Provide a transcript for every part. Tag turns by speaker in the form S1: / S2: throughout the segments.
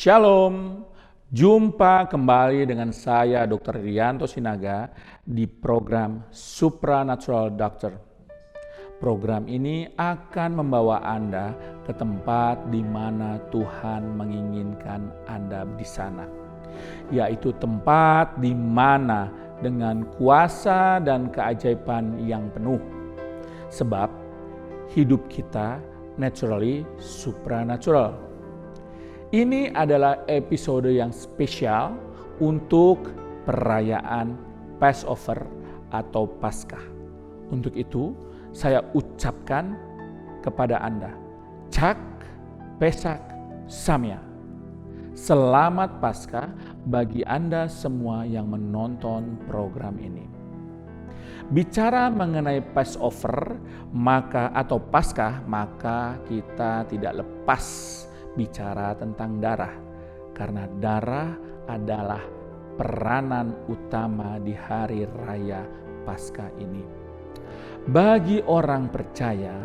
S1: Shalom, jumpa kembali dengan saya Dr. Rianto Sinaga di program Supranatural Doctor. Program ini akan membawa Anda ke tempat di mana Tuhan menginginkan Anda di sana, yaitu tempat di mana dengan kuasa dan keajaiban yang penuh. Sebab hidup kita naturally supranatural. Ini adalah episode yang spesial untuk perayaan Passover atau Paskah. Untuk itu, saya ucapkan kepada Anda, Chak Pesak Samya. Selamat Paskah bagi Anda semua yang menonton program ini. Bicara mengenai Passover atau Paskah, maka kita tidak lepas bicara tentang darah, karena darah adalah peranan utama di hari raya Paskah ini. Bagi orang percaya,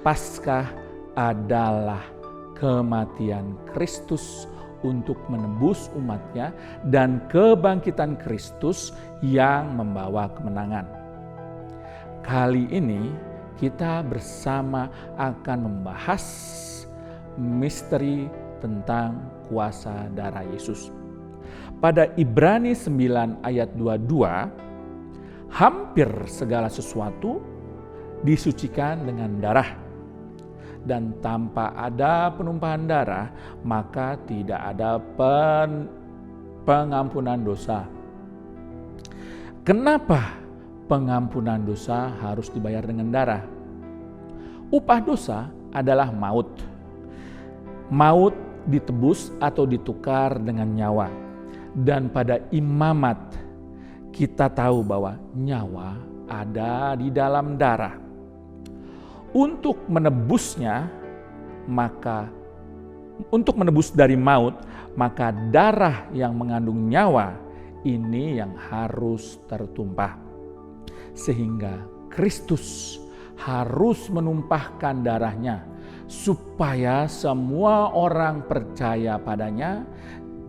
S1: Paskah adalah kematian Kristus untuk menebus umatnya dan kebangkitan Kristus yang membawa kemenangan. Kali ini kita bersama akan membahas misteri tentang kuasa darah Yesus. Pada Ibrani 9 ayat 22, hampir segala sesuatu disucikan dengan darah. Dan tanpa ada penumpahan darah, maka tidak ada pengampunan dosa. Kenapa pengampunan dosa harus dibayar dengan darah? Upah dosa adalah maut. Maut ditebus atau ditukar dengan nyawa. Dan pada imamat kita tahu bahwa nyawa ada di dalam darah. Untuk menebus dari maut, maka darah yang mengandung nyawa ini yang harus tertumpah. Sehingga Kristus harus menumpahkan darahnya supaya semua orang percaya padanya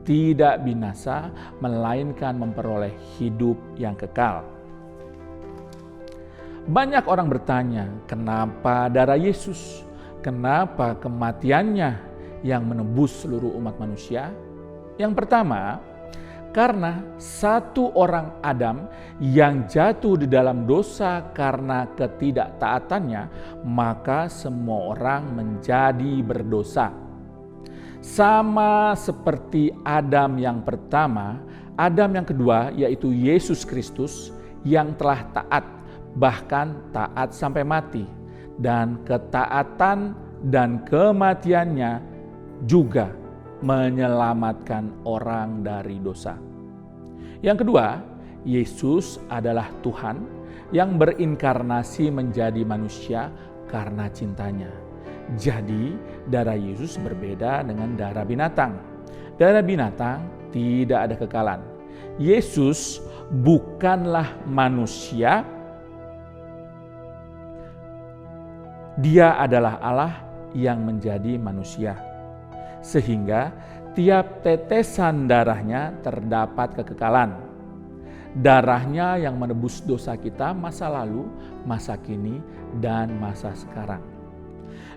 S1: tidak binasa, melainkan memperoleh hidup yang kekal. Banyak orang bertanya, kenapa darah Yesus? Kenapa kematiannya yang menebus seluruh umat manusia? Yang pertama, karena satu orang Adam yang jatuh di dalam dosa karena ketidaktaatannya, maka semua orang menjadi berdosa. Sama seperti Adam yang pertama, Adam yang kedua yaitu Yesus Kristus yang telah taat, bahkan taat sampai mati. Dan ketaatan dan kematiannya juga menyelamatkan orang dari dosa. Yang kedua, Yesus adalah Tuhan yang berinkarnasi menjadi manusia karena cintanya. Jadi, darah Yesus berbeda dengan darah binatang. Darah binatang tidak ada kekalan. Yesus bukanlah manusia. Dia adalah Allah yang menjadi manusia. Sehingga tiap tetesan darahnya terdapat kekekalan. Darahnya yang menebus dosa kita masa lalu, masa kini, dan masa sekarang.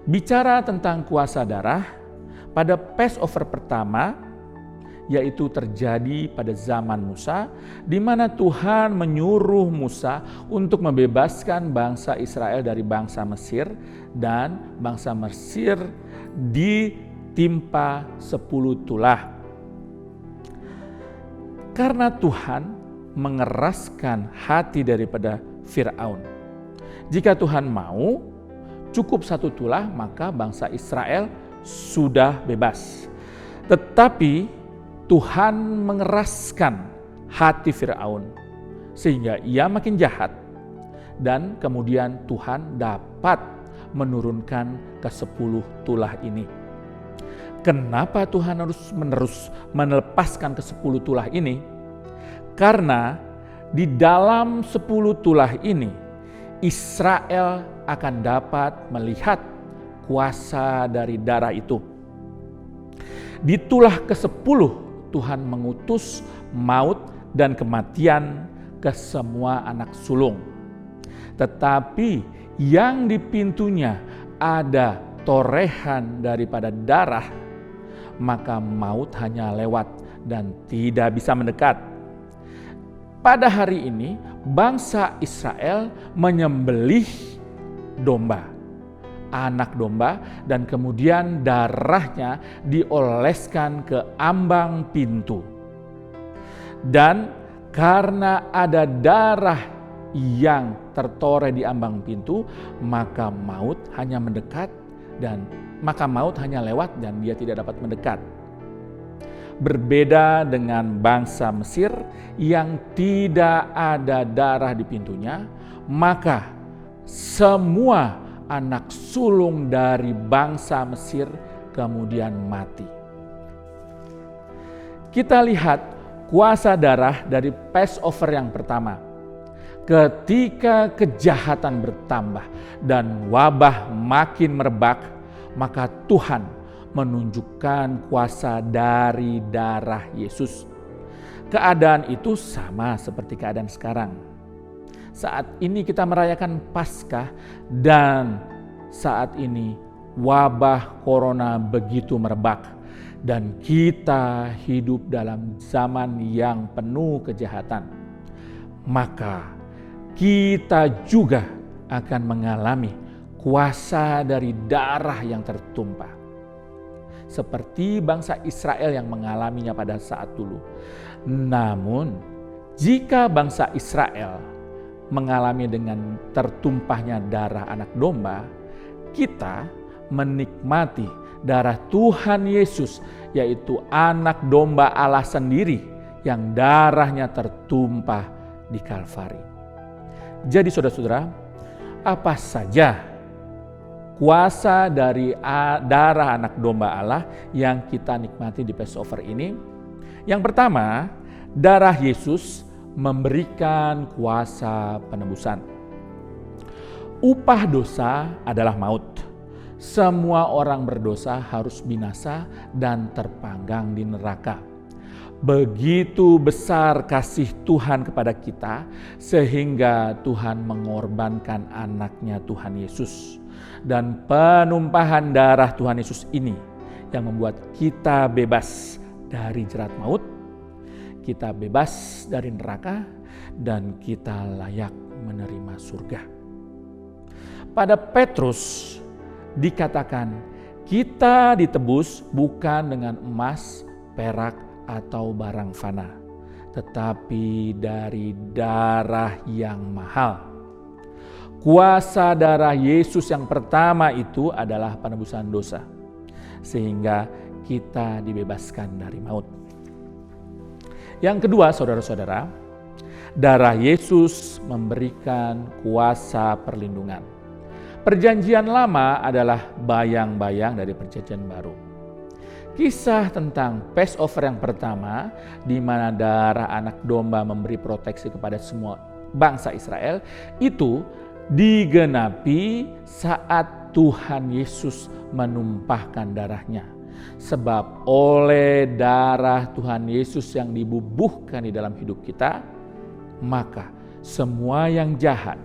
S1: Bicara tentang kuasa darah, pada Passover pertama, yaitu terjadi pada zaman Musa, di mana Tuhan menyuruh Musa untuk membebaskan bangsa Israel dari bangsa Mesir, dan bangsa Mesir ditimpa 10 tulah. Karena Tuhan mengeraskan hati daripada Firaun. Jika Tuhan mau, cukup 1 tulah, maka bangsa Israel sudah bebas. Tetapi Tuhan mengeraskan hati Firaun sehingga ia makin jahat, dan kemudian Tuhan dapat menurunkan ke 10 tulah ini. Kenapa Tuhan harus melepaskan ke 10 tulah ini? Karena di dalam 10 tulah ini Israel akan dapat melihat kuasa dari darah itu. Di tulah ke-10 Tuhan mengutus maut dan kematian ke semua anak sulung. Tetapi yang di pintunya ada torehan daripada darah, maka maut hanya lewat dan tidak bisa mendekat. Pada hari ini bangsa Israel menyembelih domba, anak domba, dan kemudian darahnya dioleskan ke ambang pintu. Dan karena ada darah yang tertoreh di ambang pintu, maka maut hanya lewat dan dia tidak dapat mendekat. Berbeda dengan bangsa Mesir yang tidak ada darah di pintunya, maka semua anak sulung dari bangsa Mesir kemudian mati. Kita lihat kuasa darah dari Passover yang pertama. Ketika kejahatan bertambah dan wabah makin merebak, maka Tuhan menunjukkan kuasa dari darah Yesus. Keadaan itu sama seperti keadaan sekarang. Saat ini kita merayakan Paskah dan saat ini wabah corona begitu merebak dan kita hidup dalam zaman yang penuh kejahatan. Maka kita juga akan mengalami kuasa dari darah yang tertumpah. Seperti bangsa Israel yang mengalaminya pada saat dulu. Namun, jika bangsa Israel mengalami dengan tertumpahnya darah anak domba, kita menikmati darah Tuhan Yesus, yaitu anak domba Allah sendiri yang darahnya tertumpah di Kalvari. Jadi saudara-saudara, apa saja kuasa dari darah anak domba Allah yang kita nikmati di Passover ini? Yang pertama, darah Yesus memberikan kuasa penebusan. Upah dosa adalah maut. Semua orang berdosa harus binasa dan terpanggang di neraka. Begitu besar kasih Tuhan kepada kita sehingga Tuhan mengorbankan anaknya Tuhan Yesus. Dan penumpahan darah Tuhan Yesus ini yang membuat kita bebas dari jerat maut, kita bebas dari neraka, dan kita layak menerima surga. Pada Petrus dikatakan kita ditebus bukan dengan emas, perak, atau barang fana, tetapi dari darah yang mahal. Kuasa darah Yesus yang pertama itu adalah penebusan dosa, sehingga kita dibebaskan dari maut. Yang kedua, saudara-saudara, darah Yesus memberikan kuasa perlindungan. Perjanjian lama adalah bayang-bayang dari perjanjian baru. Kisah tentang Passover yang pertama, di mana darah anak domba memberi proteksi kepada semua bangsa Israel, itu digenapi saat Tuhan Yesus menumpahkan darahnya. Sebab oleh darah Tuhan Yesus yang dibubuhkan di dalam hidup kita, maka semua yang jahat,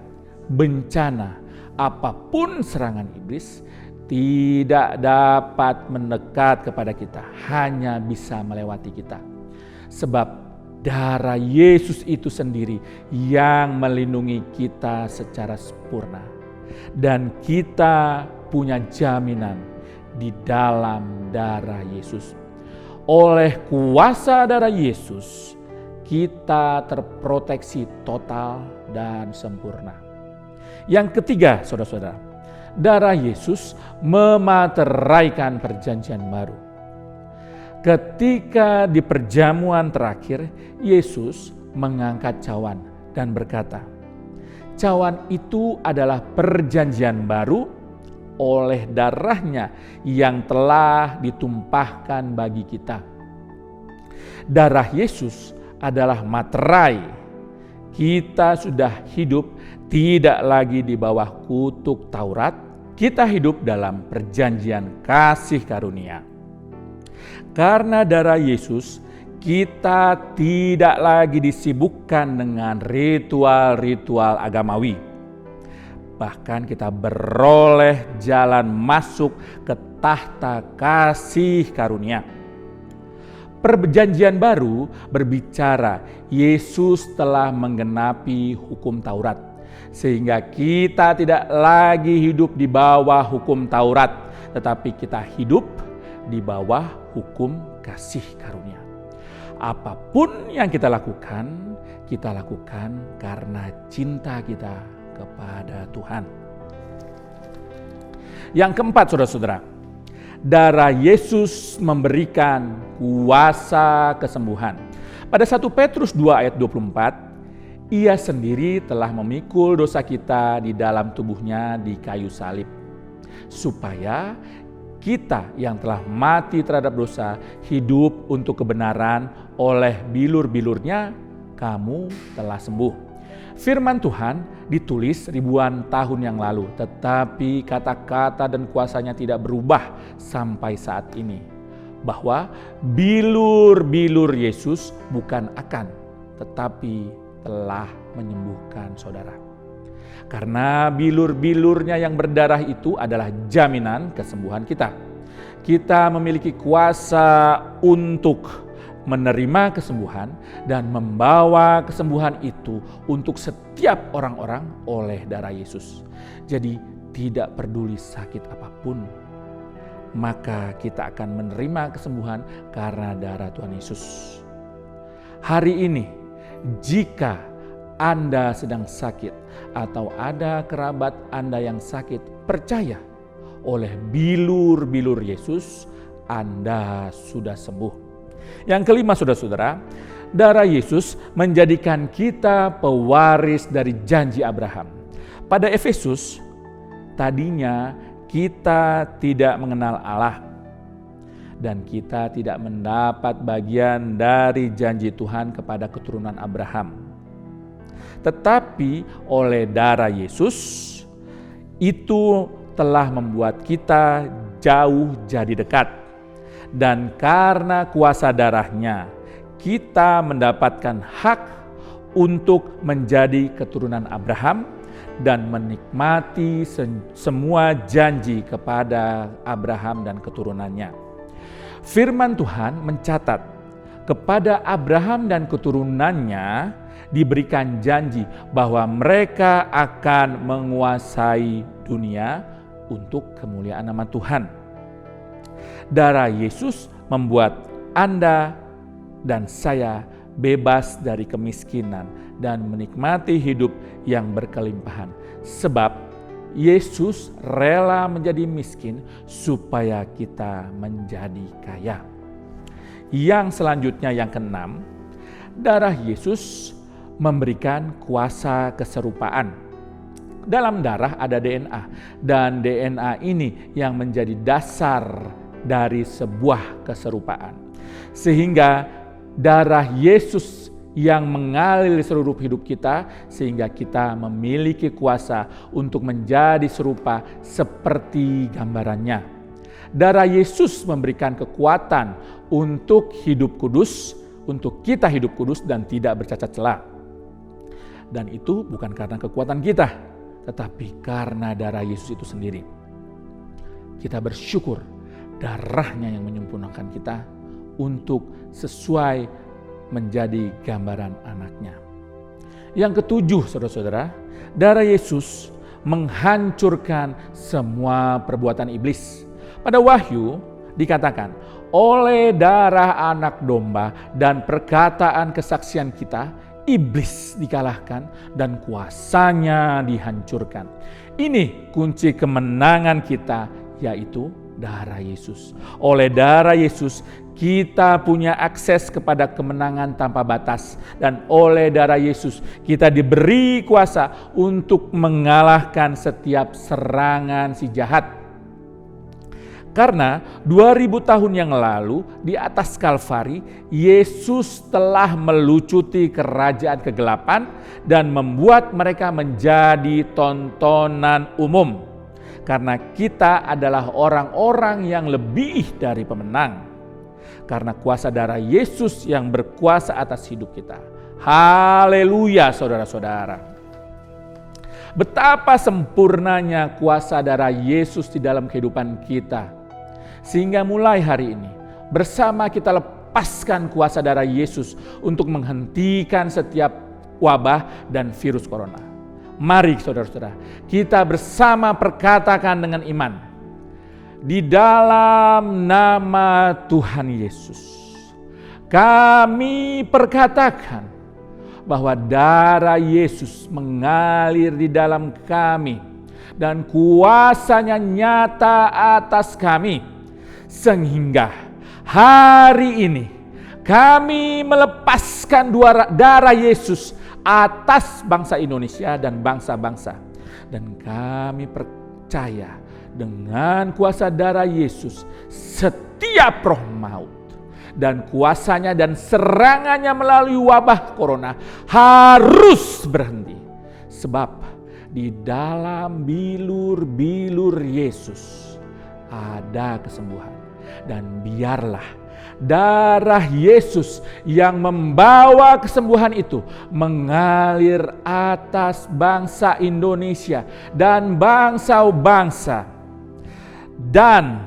S1: bencana, apapun serangan iblis tidak dapat mendekat kepada kita, hanya bisa melewati kita. Sebab darah Yesus itu sendiri yang melindungi kita secara sempurna. Dan kita punya jaminan di dalam darah Yesus. Oleh kuasa darah Yesus, kita terproteksi total dan sempurna. Yang ketiga, saudara-saudara, darah Yesus memateraikan perjanjian baru. Ketika di perjamuan terakhir, Yesus mengangkat cawan dan berkata, cawan itu adalah perjanjian baru oleh darahnya yang telah ditumpahkan bagi kita. Darah Yesus adalah materai. Kita sudah hidup tidak lagi di bawah kutuk Taurat, kita hidup dalam perjanjian kasih karunia. Karena darah Yesus, kita tidak lagi disibukkan dengan ritual-ritual agamawi. Bahkan kita beroleh jalan masuk ke tahta kasih karunia. Perjanjian baru berbicara Yesus telah menggenapi hukum Taurat, sehingga kita tidak lagi hidup di bawah hukum Taurat, tetapi kita hidup di bawah hukum kasih karunia. Apapun yang kita lakukan karena cinta kita kepada Tuhan. Yang keempat, saudara-saudara, darah Yesus memberikan kuasa kesembuhan. Pada 1 Petrus 2 ayat 24, Ia sendiri telah memikul dosa kita di dalam tubuhnya di kayu salib, supaya kita yang telah mati terhadap dosa hidup untuk kebenaran. Oleh bilur-bilurnya kamu telah sembuh. Firman Tuhan ditulis ribuan tahun yang lalu, tetapi kata-kata dan kuasanya tidak berubah sampai saat ini. Bahwa bilur-bilur Yesus bukan akan, tetapi telah menyembuhkan saudara. Karena bilur-bilurnya yang berdarah itu adalah jaminan kesembuhan kita. Kita memiliki kuasa untuk menerima kesembuhan dan membawa kesembuhan itu untuk setiap orang-orang oleh darah Yesus. Jadi tidak peduli sakit apapun, maka kita akan menerima kesembuhan karena darah Tuhan Yesus. Hari ini, jika Anda sedang sakit atau ada kerabat Anda yang sakit, percaya oleh bilur-bilur Yesus, Anda sudah sembuh. Yang kelima, saudara-saudara, darah Yesus menjadikan kita pewaris dari janji Abraham. Pada Efesus, tadinya kita tidak mengenal Allah dan kita tidak mendapat bagian dari janji Tuhan kepada keturunan Abraham. Tetapi oleh darah Yesus itu telah membuat kita jauh jadi dekat. Dan karena kuasa darahnya, kita mendapatkan hak untuk menjadi keturunan Abraham dan menikmati semua janji kepada Abraham dan keturunannya. Firman Tuhan mencatat kepada Abraham dan keturunannya diberikan janji bahwa mereka akan menguasai dunia untuk kemuliaan nama Tuhan. Darah Yesus membuat Anda dan saya bebas dari kemiskinan dan menikmati hidup yang berkelimpahan. Sebab Yesus rela menjadi miskin supaya kita menjadi kaya. Yang selanjutnya, yang keenam, darah Yesus memberikan kuasa keserupaan. Dalam darah ada DNA, dan DNA ini yang menjadi dasar dari sebuah keserupaan. Sehingga darah Yesus yang mengalir seluruh hidup kita, sehingga kita memiliki kuasa untuk menjadi serupa seperti gambarannya. Darah Yesus memberikan kekuatan untuk hidup kudus, untuk kita hidup kudus dan tidak bercacat celah. Dan itu bukan karena kekuatan kita, tetapi karena darah Yesus itu sendiri. Kita bersyukur darahnya yang menyempurnakan kita untuk sesuai menjadi gambaran anaknya. Yang ketujuh, saudara-saudara, darah Yesus menghancurkan semua perbuatan iblis. Pada Wahyu dikatakan, oleh darah anak domba dan perkataan kesaksian kita, iblis dikalahkan dan kuasanya dihancurkan. Ini kunci kemenangan kita, yaitu darah Yesus. Oleh darah Yesus kita punya akses kepada kemenangan tanpa batas, dan oleh darah Yesus kita diberi kuasa untuk mengalahkan setiap serangan si jahat. Karena 2000 tahun yang lalu di atas Kalvari, Yesus telah melucuti kerajaan kegelapan dan membuat mereka menjadi tontonan umum. Karena kita adalah orang-orang yang lebih dari pemenang. karena kuasa darah Yesus yang berkuasa atas hidup kita. Haleluya saudara-saudara. Betapa sempurnanya kuasa darah Yesus di dalam kehidupan kita. Sehingga mulai hari ini bersama kita lepaskan kuasa darah Yesus untuk menghentikan setiap wabah dan virus corona. Mari saudara-saudara, kita bersama perkatakan dengan iman. Di dalam nama Tuhan Yesus, kami perkatakan bahwa darah Yesus mengalir di dalam kami dan kuasanya nyata atas kami. Sehingga hari ini kami melepaskan darah Yesus atas bangsa Indonesia dan bangsa-bangsa. Dan kami percaya dengan kuasa darah Yesus setiap roh maut dan kuasanya dan serangannya melalui wabah corona harus berhenti. Sebab di dalam bilur-bilur Yesus ada kesembuhan. Dan biarlah darah Yesus yang membawa kesembuhan itu mengalir atas bangsa Indonesia dan bangsa-bangsa. Dan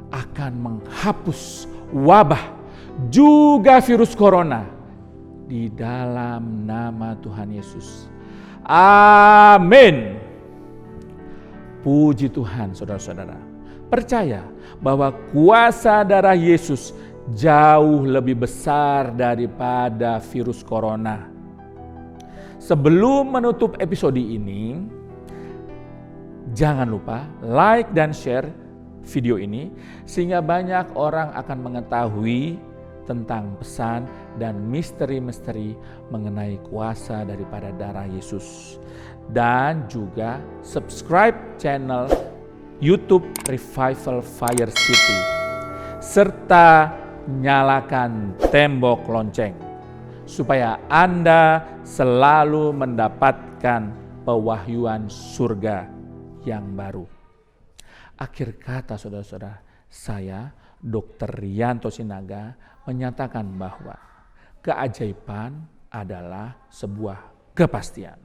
S1: akan menghapus wabah juga virus corona di dalam nama Tuhan Yesus. Amin. Puji Tuhan saudara-saudara. Percaya bahwa kuasa darah Yesus jauh lebih besar daripada virus corona. Sebelum menutup episode ini, jangan lupa like dan share video ini sehingga banyak orang akan mengetahui tentang pesan dan misteri-misteri mengenai kuasa daripada darah Yesus. Dan juga subscribe channel YouTube Revival Fire City. Serta nyalakan tembok lonceng supaya Anda selalu mendapatkan pewahyuan surga yang baru. Akhir kata saudara-saudara, saya Dr. Rianto Sinaga menyatakan bahwa keajaiban adalah sebuah kepastian.